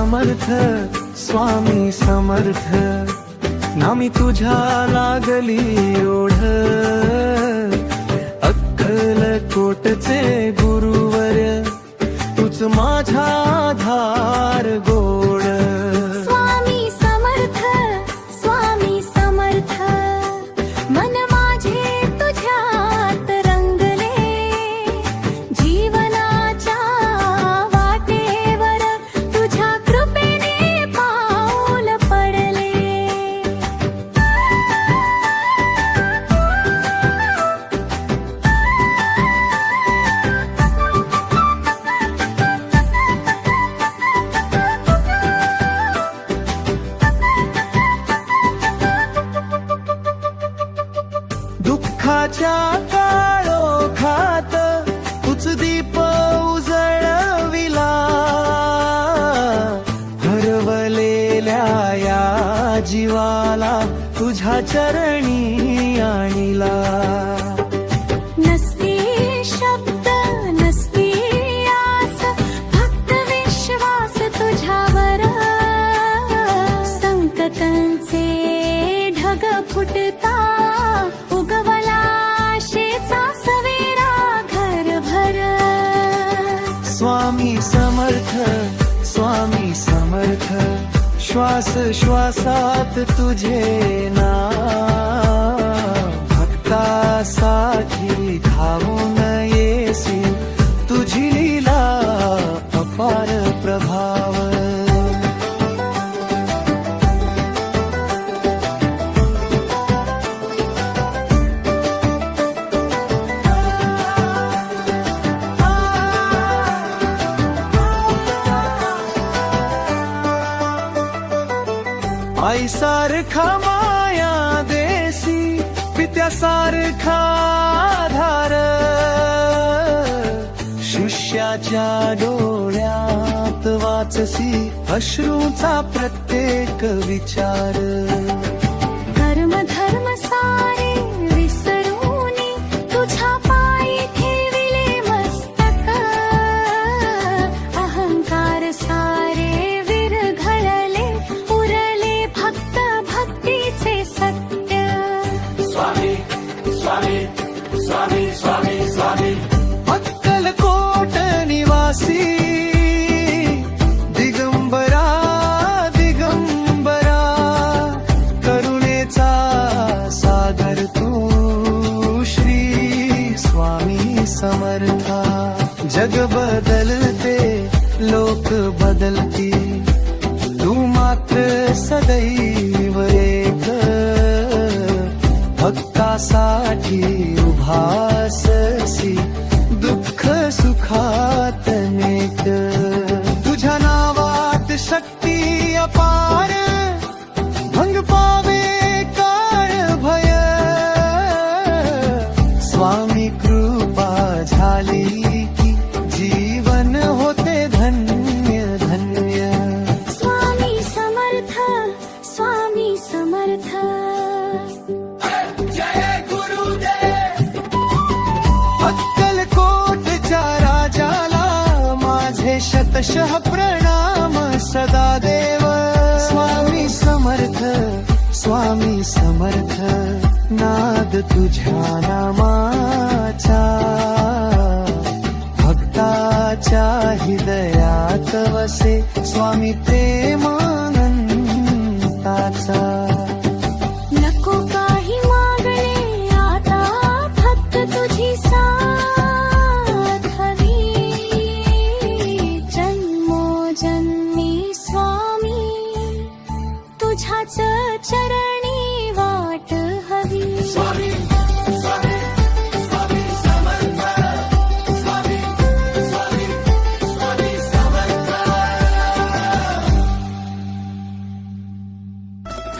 समर्थ स्वामी समर्थ, नामी तुझ्या लागली ओढ, अक्कलकोटचे गुरुवर्य तूच माझा आधार गोड. स्वामी समर्थ मन माझे तुझ्यात रंगले, जीवनाच्या वाटेवर तुझ्या कृपेने पाऊल पडले. दुःखाच्या काळोखात तुझ दीप उजळविला, हरवलेल्या या जीवाला तुझ्या चरणी आणिला. नसते शब्द नसते आस, फक्त विश्वास तुझ्यावर. संकटांचे ढग फुटता उगवला आशेचा सवेरा घरभर. स्वामी समर्थ श्वास श्वासात तुझे नाव, भक्तासाठी धावून येसी तुझी लीला अपार प्रभाव. आईसारखा माया देसी, पित्यासारखा आधार, शिष्याच्या डोळ्यात वाचसी अश्रूचा प्रत्येक विचार. कर्म धर्म सारे विसरूनी तुझ्या पायी ठेविले मस्तक, अहंकार सारे विरघळले उरले फक्त भक्तीचे सत्य. स्वामी अक्कलकोट निवासी, दिगंबरा करुणेचा सागर तू श्री स्वामी समर्था. जग बदलते लोक बदलती, तू मात्र सदैव एक, भक्तासाठी उभाससी दुःख सुखात नेक. तुझ्या नावात शक्ती अपार, भंग पावे काळ भय, स्वामी कृपा झाली की जीवन होते धन्य धन्य. स्वामी समर्थ अक्कलकोटच्या राजाला माझे शतशः प्रणाम सदा देव. स्वामी समर्थ नाद तुझ्या नामाचा, भक्ताच्या हृदयात वसे स्वामी प्रेमानंदाचा. नको काही मागणे आता, फक्त तुझी साथ हवी. जन्मोजन्मी स्वामी तुझ्याच चरणी वाट हवी.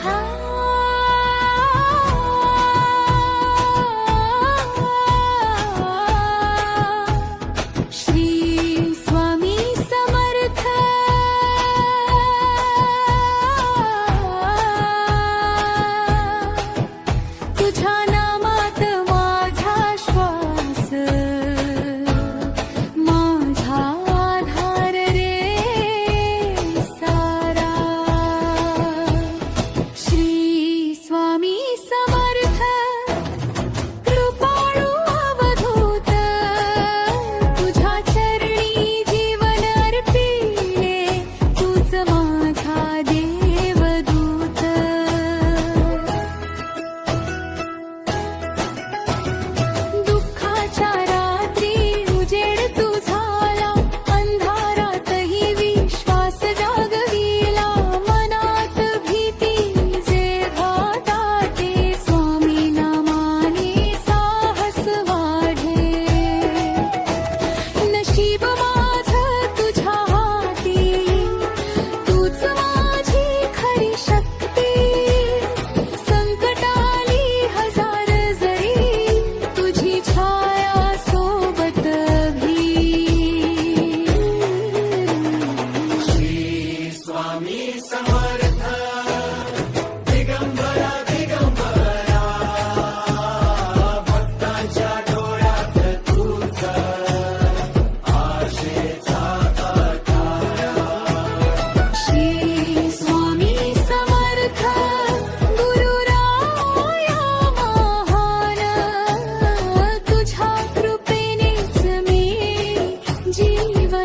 हा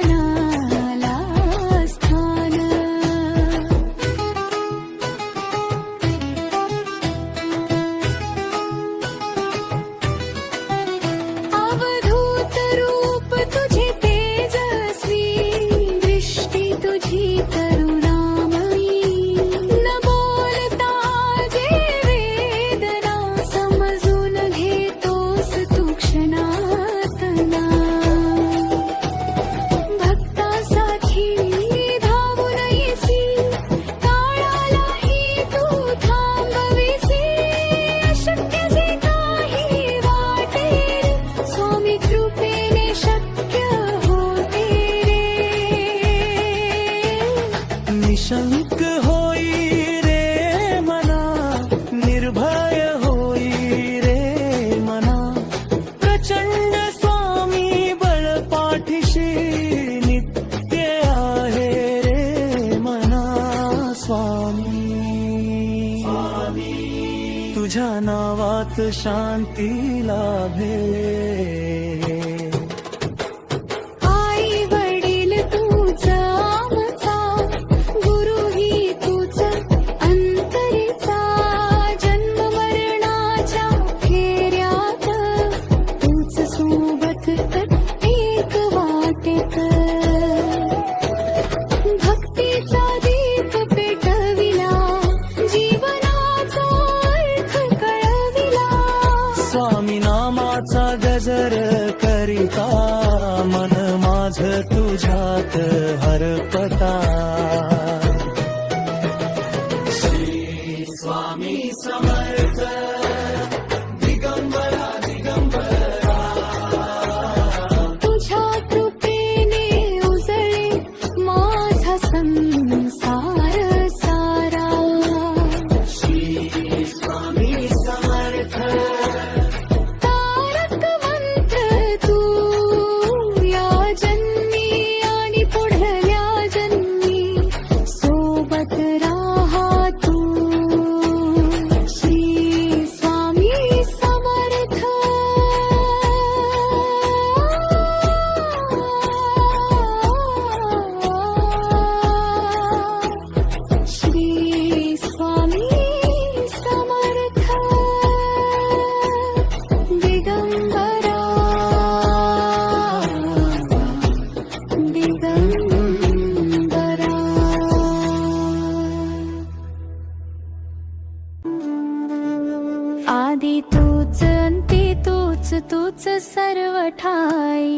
जीवनाला स्थान. अवधूत रूप तुझे तेजस्वी, दृष्टी तुझी करुणामयी. न बोलता जे वेदना, समजून घेतोस तू क्षणातना. भक्तासाठी धावून येसी, काळालाही तू थांबविसी. अशक्य जे काही वाटे रे, स्वामी कृपेने शक्य होते रे. निशंक होई रे मना, निर्भय होई रे मना. प्रचंड स्वामी बळपाठीशी नित्य आहे रे मना. स्वामी तुझ्या नावात शांती लाभे. आई वडील तूच आमचा, गुरुही तूच अंतरीचा. जन्म मरणाच्या फेऱ्यात तूच सोबत एक वाटेत. भक्तीचा दीप पेटविला, जीवनाचा अर्थ कळविला. स्वामी नामाचा गजर करिता, मन माझ तुझ्यात हरपता. श्री स्वामी समर्थ दिगंबरा दिगंबरा. तुझ्या कृपेने उजळे माझा संसार सारा. श्री स्वामी समर्थ तारक मंत्र तू या जन्मी आणि पुढल्या जन्मी सोबत राहा तू. श्री स्वामी समर्थ. श्री स्वामी समर्थ. दिगंबरा दिगंबरा. आदी तूच अंती तूच, तूच सर्व ठाई.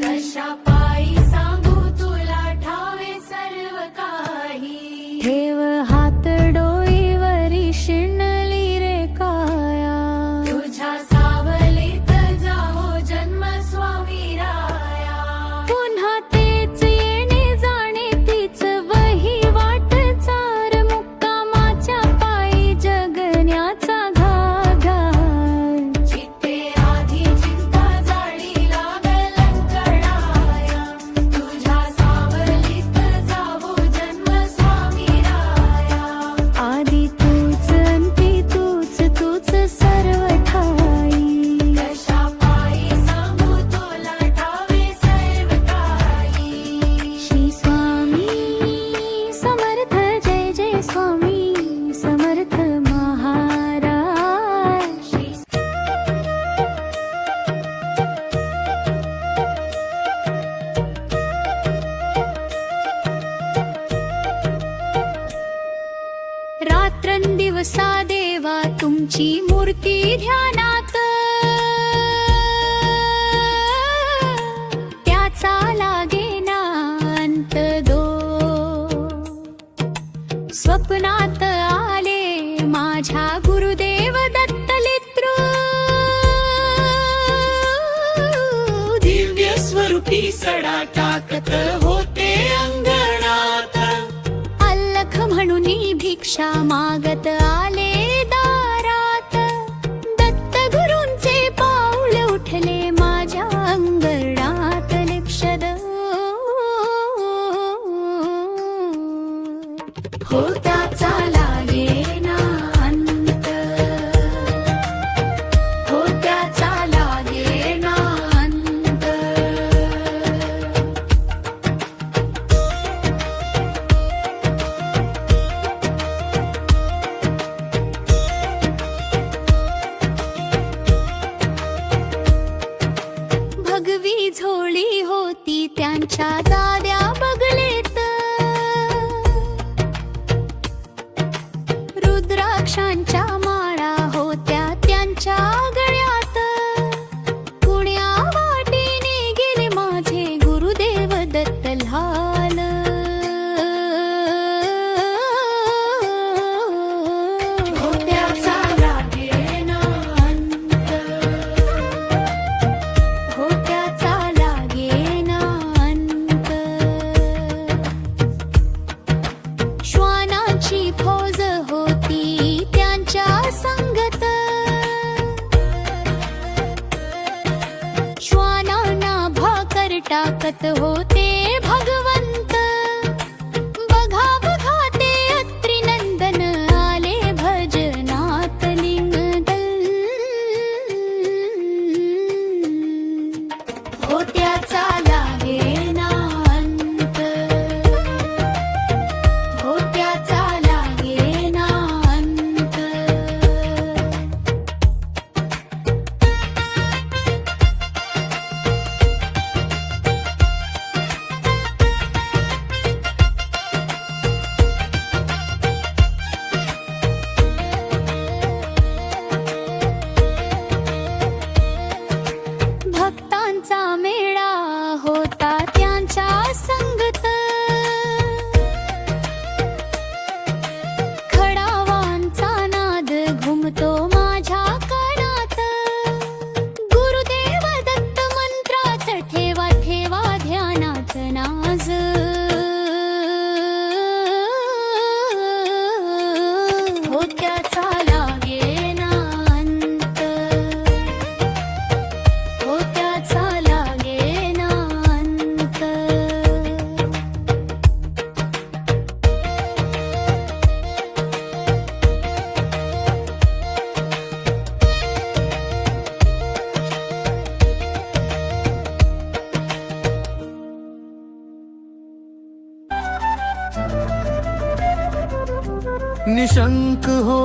कशा पायी सांगू तुला ठावे सर्व काही. ठेव हात डोईवरी शिणली रे काया. तुझ्या सावलीत जावो जन्म स्वामी राया. पुन्हा तेच येणे जाणे तीच वही वाट चार. मुक्कामाच्या पायी जगण्याचा घाघार. चित्ते आधी चिंता जाळी लागल कळाया. तुझ्या सावलीत जावो जन्म स्वामी राया. आधी तूच अंती तूच, तूच सर्व ठाई. कशा पायी सांगू तुला ठावे सर्व काही. श्री स्वामी समर्थ. जय जय स्वामी समर्थ महाराज. श्री रात्रंदिवसा देवा तुमची मूर्ती ध्यानात. त्याचा लागेना अंत दो. स्वप्नात आले माझ्या गुरुदेव दत्तलित्रू. दिव्य स्वरूपी सडा टाकत होते अंगणात. अल्लख म्हणून भिक्षा मागत आले दारात. दत्त गुरूंचे पाऊल उठले माझ्या अंगणात. लिप्षद होताचा लागेना अंत. होत्याचा लागेना अंत. टाकत होते भगवंत. बघा बघा ते अत्री नंदन आले भजनात लिंगदल. होत्याचा लागेना अंत, होत्याचा लागेना अंत. भक्तांचा मेळा होता त्यांच्या संगत. खडावांचा नाद घुमतो माझ्या कानात. गुरुदेव दत्त मंत्रात ठेवा ठेवा ध्यानात नाज. होत्याचा लागेना अंत, होत्याचा लागेना अंत. निशंक हो,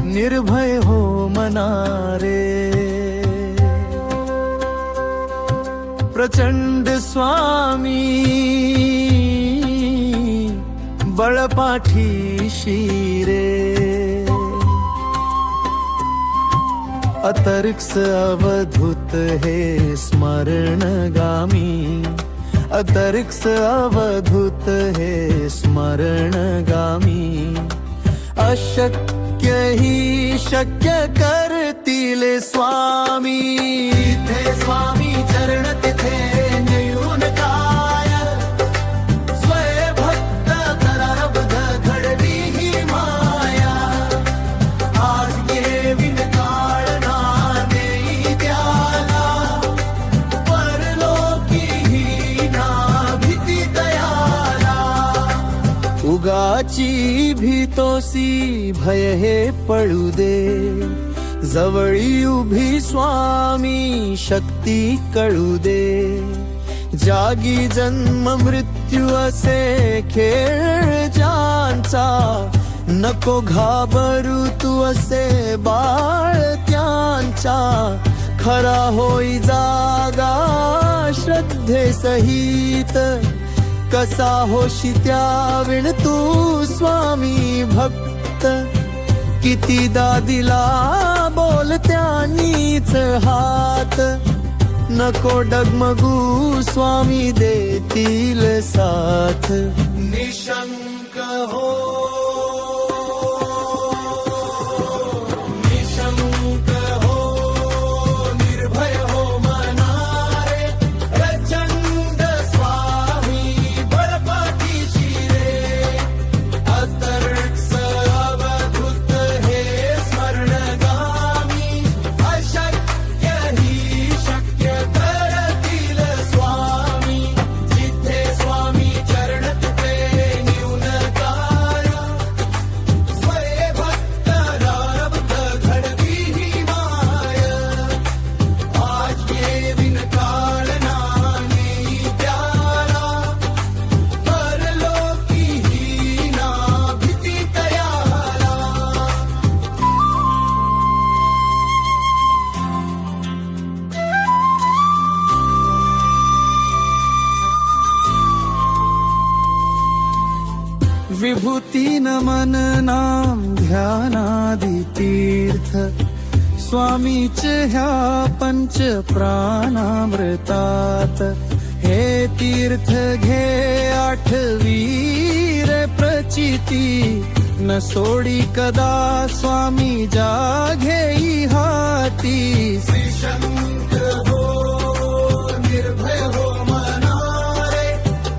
निर्भय हो मनारे. प्रचंड स्वामी बळपाठीशी रे. अतर्क्ष अवधूत हे स्मरणगामी. अतर्क्ष अवधूत हे स्मरणगामी. अशक्य ही शक्य करतील स्वामी. तिथे स्वामी चरण तिथे नेऊन काय. स्वयंभक्त करारब्ध घडली ही माया. आज ये विनकाळ ना देई त्याला. परलोकी ही ना भीती दयाला. उगाची भीतोसी भय हे पळू दे. जवळी उभी स्वामी शक्ती कळू दे. जागी जन्म मृत्यू असे खेळ ज्यांचा. नको घाबरू तू असे बाळ त्यांचा. खरा होई जागा श्रद्धे सहित. कसा होशी त्याविण तू स्वामी भक्त. कितीदा दिला बोल त्यांनीच हात. नको डगमगू स्वामी देतील साथ. निशंक हो, निशंक हो, निर्भय हो मनारे. प्रचंड स्वामी बळपाठीशी रे. अतर्क्ष अवधूत हे स्मरणगामी. अशक्य ही शक्य करतील स्वामी. जिथे स्वामी चरण तिथे न्यून काय. स्वयंभक्त करारब्ध घडवी ही माय. आज ये विनकाळ ना नेई त्याला. परलोकी ही ना भीती दयाला. विभूती नमन नाम ध्यानादि तीर्थ. स्वामीच ह्या पंच प्राणामृतात. हे तीर्थ घे आठवीर प्रचिती. न सोडी कदा स्वामी जाघेई हाती. श्रीशंक हो, निर्भय हो मनारे.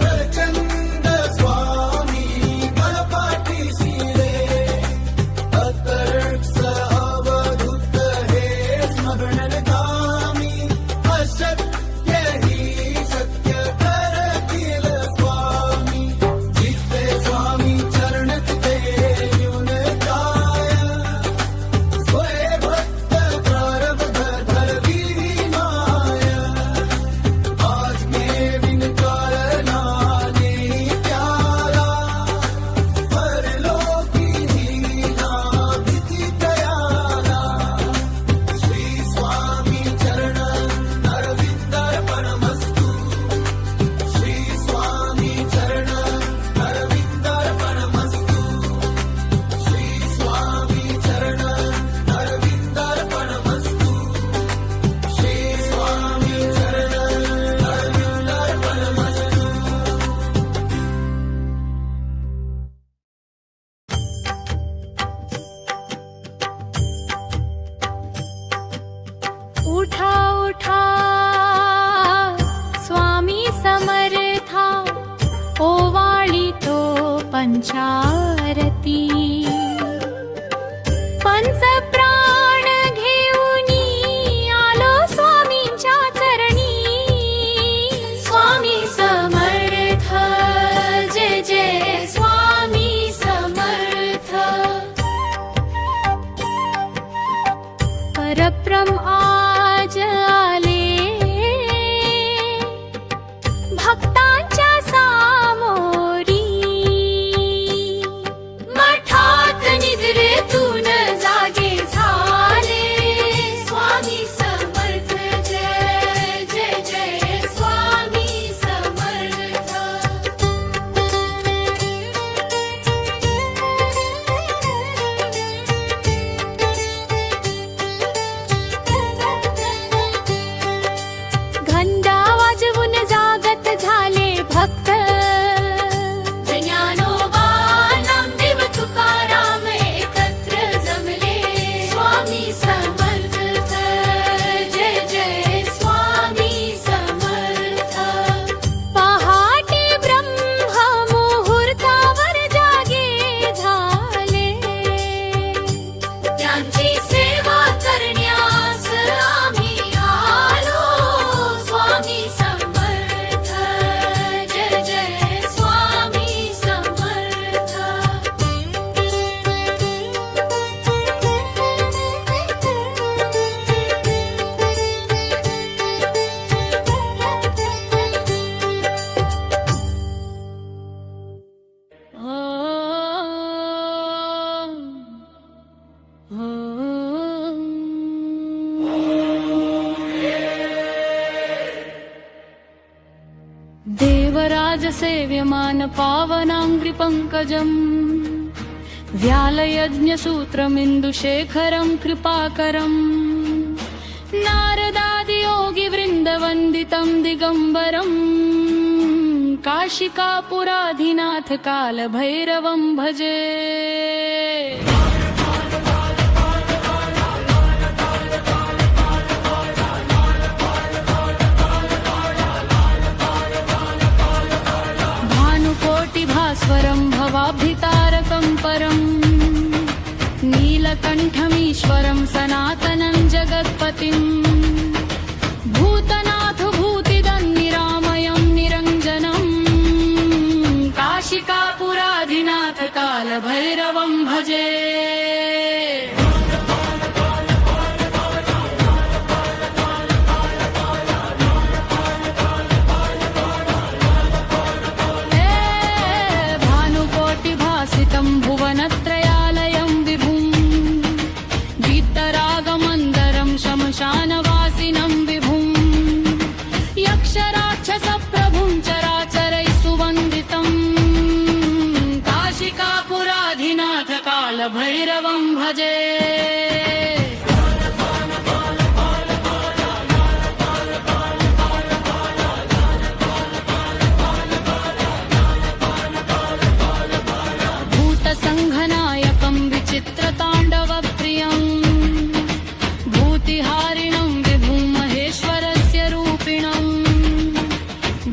प्रचंड स्वामी बळपाठीशी रे. अतर्क्ष अवधूत हे स्मरणगामी. पंचारती पंचप्राण घेऊनी आलो स्वामींच्या चरणी स्वामी समर्थ जय जय स्वामी समर्थ परब्रह्म आज आले भक्तांच्या सामोरी मठात निद्रेतून जागे झाले स्वामी समर्थ जय जय जय स्वामी समर्थ घंटा वाजवून जागत झाले भक्त ज्ञानोबा नामदेव तुकाराम एकत्र जमले स्वामी समर्थ जय जय स्वामी समर्थ पहाटे ब्रह्म मुहूर्तावर जागे झाले त्यांची सेवा करण्यास आम्ही आलो स्वामी समर्थ जय जय स्वामी समर्थ देवराज सेव्यमान पावनांग्रि पंकजम् व्यालयज्ञसूत्रमिन्दुशेखरं कृपाकरम् नारदादि योगी वृन्दवन्दितं दिगम्बरम् काशिकापुराधिनाथ कालभैरवं भजे भानुकोटिभास्वरं भवाब्धितारकं परम् नीलकण्ठमीश्वरं सनातनं जगत्पतिम् भूतनाथ भूतिदन्निरामयं निरञ्जनम् काशिकापुराधिनाथ कालभैरवं भजे भानुकोटिभासितं भुवनत्रयालयं विभुम् गीतरागमन्दरं शमशानवासिनं विभुम् यक्षराक्षसप्रभुं चराचरैः सुवन्दितम् काशिकापुराधिनाथ कालभैरवं भजे भूतसङ्घनायकं विचित्रताण्डवप्रियम् भूतिहारिणं विभुं महेश्वरस्य रूपिणम्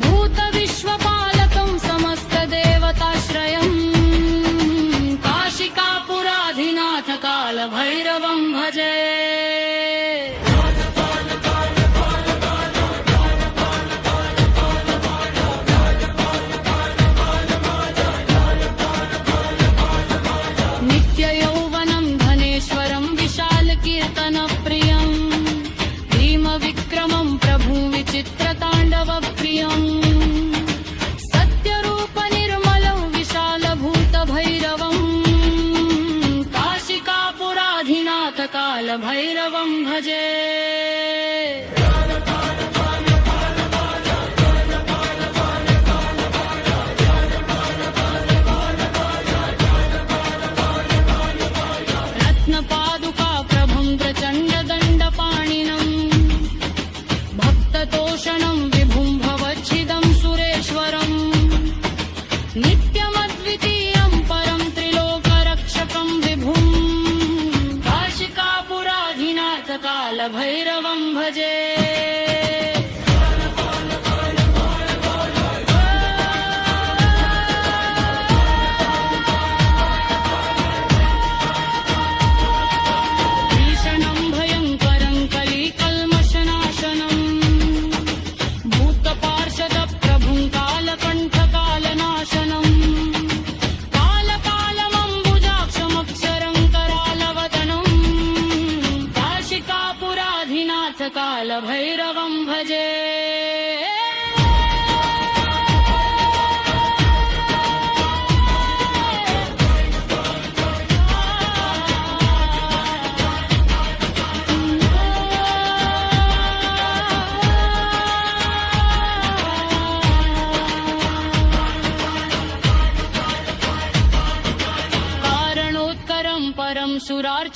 भूतविश्वपालकं समस्तदेवताश्रयम् काशिकापुराधिनाथ कालभैरवं भजे नित्ययौवनं धनेश्वरं विशालकीर्तनप्रियम् भीमविक्रमं प्रभुं विचित्रताण्डवप्रियम् सत्यरूपनिर्मलं विशालभूतभैरवम् काशिकापुराधिनाथ कालभैरवं भजे रत्नपादुका प्रभुं प्रचण्डदण्डपाणिनं भक्ततोषणं विभुं भवच्छिदं सुरेश्वरम् नित्यमद्वितीयं परं त्रिलोकरक्षकं विभुं काशिकापुराधिनाथ कालभैरवं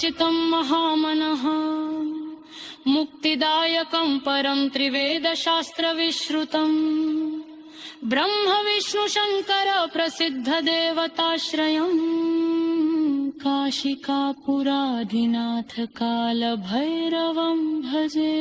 विरचितं महामनः मुक्तिदायकं परं त्रिवेदशास्त्रविश्रुतम् ब्रह्म विष्णु शङ्कर प्रसिद्धदेवताश्रयम् काशिकापुराधिनाथ कालभैरवं भजे।